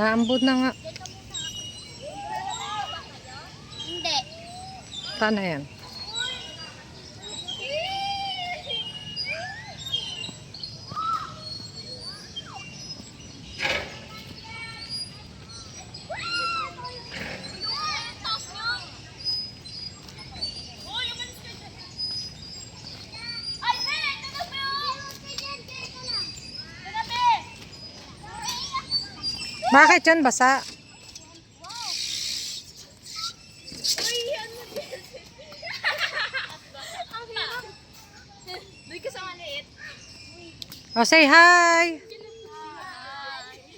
Naambod na nga. Hindi. Saan na yan? Bakit yan basa? Oh, say hi!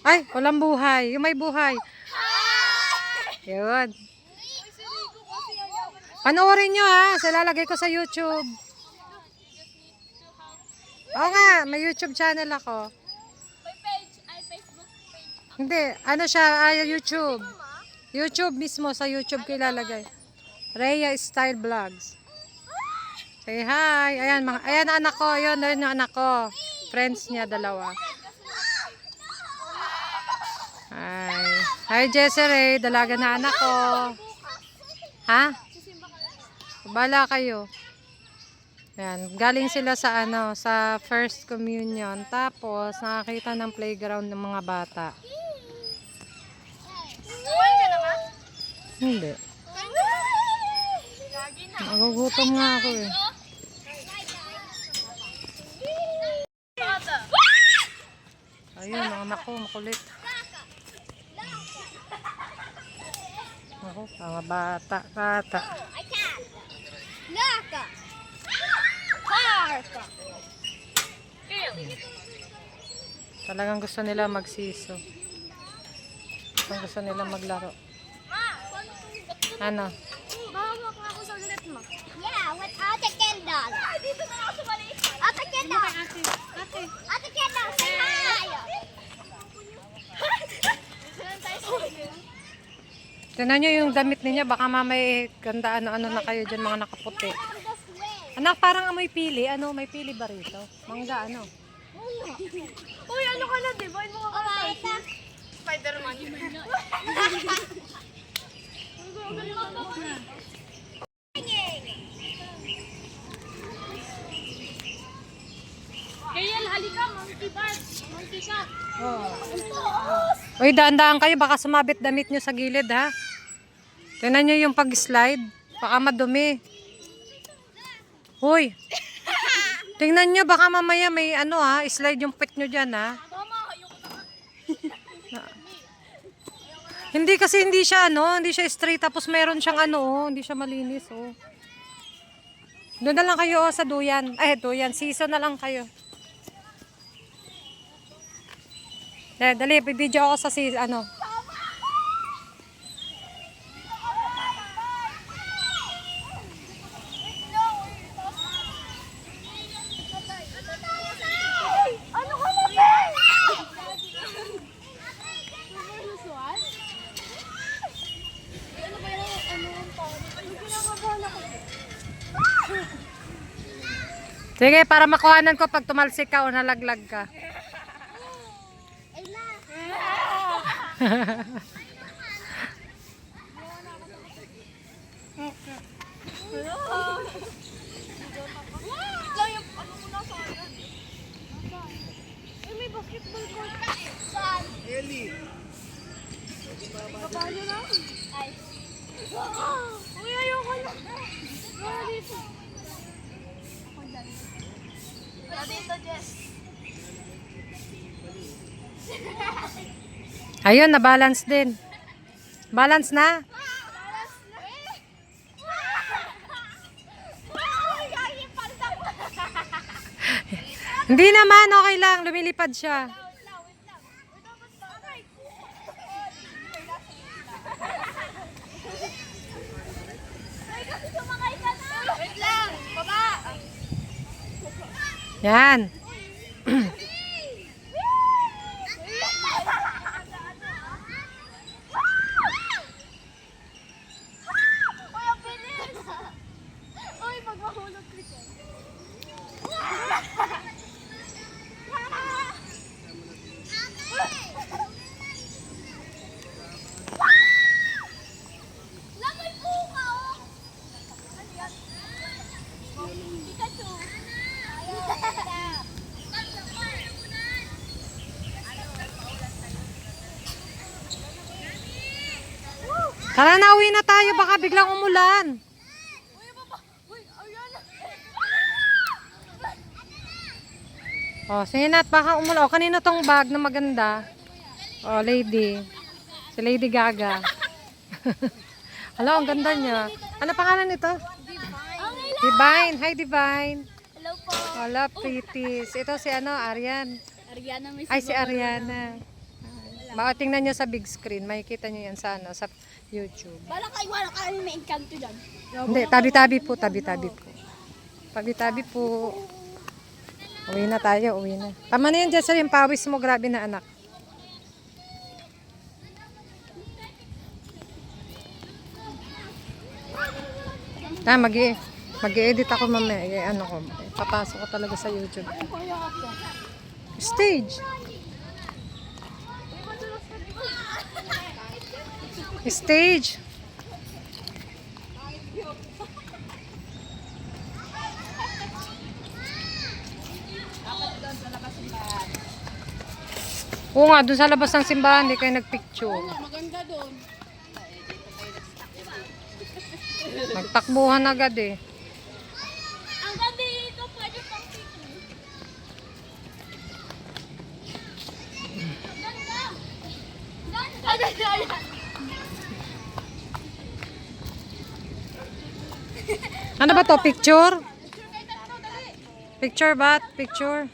Ay, walang buhay. Yung may buhay. Yun. Panoorin nyo ha. Lalagay ko sa YouTube. Oo nga, may YouTube channel ako. May page, ay Facebook page. Hindi, ano siya, YouTube. YouTube mismo, sa YouTube ko ilalagay. Rhea Style Vlogs. Say hi. Ayan, ayan anak ko. Ayan yung anak ko. Friends niya, dalawa. Hi. Hi, Jesseray. Dalaga na anak ko. Ha? Bala kayo. Ayan, galing sila sa sa first communion. Tapos, nakakita ng playground ng mga bata. Hindi. Nagugutom nga ako eh. Ayun, ang anak ko, makulit. Ako, mga bata. Laka. Parka. Talagang gusto nila magsiso. Gusto nila maglaro. Ano? Mahawak nga ako sa ulit mo. Yeah, without a candle. Dito na ako sa maliit. Ate Kendall. Ate Kendall, say hi. Tignan nyo yung damit niya. Baka mamay ganda ano-ano na kayo dyan, mga nakaputi. Anak, parang amoy pili. Ano, may pili ba rito? Mangga, ano? Uy, ano ka na, di ba? Ano ka na? Spider-Man. Kayal, halika, monkey bar, monkey shot. Uy, daan-daan kayo. Baka sumabit damit nyo sa gilid, ha? Tignan nyo yung pag-slide. Baka madumi. Uy. Tingnan nyo, baka mamaya may slide yung pet nyo dyan, ha? Hindi kasi hindi siya straight, tapos meron siyang hindi siya malinis, Doon na lang kayo sa duyan. Duyan, season na lang kayo. Dali, video ako sa Ano ka na, Ben? Ano ba yung ang paano? Ano kinakabahan ako? Sige, para makuhanan ko pag tumalsik ka o nalaglag ka. Ay na. May basketball court. Saan? Eli. Kabayo na? Ay. Uy, ayoko na. Wala dito. Ako dyan. Wala dito, Jess. Ayun, na-balance din. Balance na? Hindi naman, okay lang. Lumilipad siya. Wait lang, baba. Yan. Uy, ang bilis. Uy, magmahulog ka dyan. Tara na, uwi na tayo. Baka biglang umulan. Oh, sige na, baka umulan. Oh, kanina tong bag na maganda. Oh, lady. Si Lady Gaga. Hello, ang ganda niya. Ano pangalan nito? Divine. Hi, Divine. Hello po. Hola, pretties. Ito si ano, Arian. Ariana, may Ay, si Ariana. Baka tingnan nyo sa big screen. Makikita nyo yan sa, ano, sa YouTube. Bala kayo, wala ka may encanto dyan. Hindi, tabi-tabi po, tabi-tabi po. Tabi-tabi po. Uwi na tayo, uwi na. Tama na yan, Jessa, yung pawis mo. Grabe na, anak. Mag-i-edit ako mamaya. Ano ko, papasok ko talaga sa YouTube. Stage. Stage. Oo nga, dun sa labas ng simbahan, hindi kayo nagpicture. Maganda doon. Nagtakbuhan agad eh. Ang ganda dito, pwede pang picture. Ganda! Ganda! Ano ba to? Picture? Picture ba? Picture?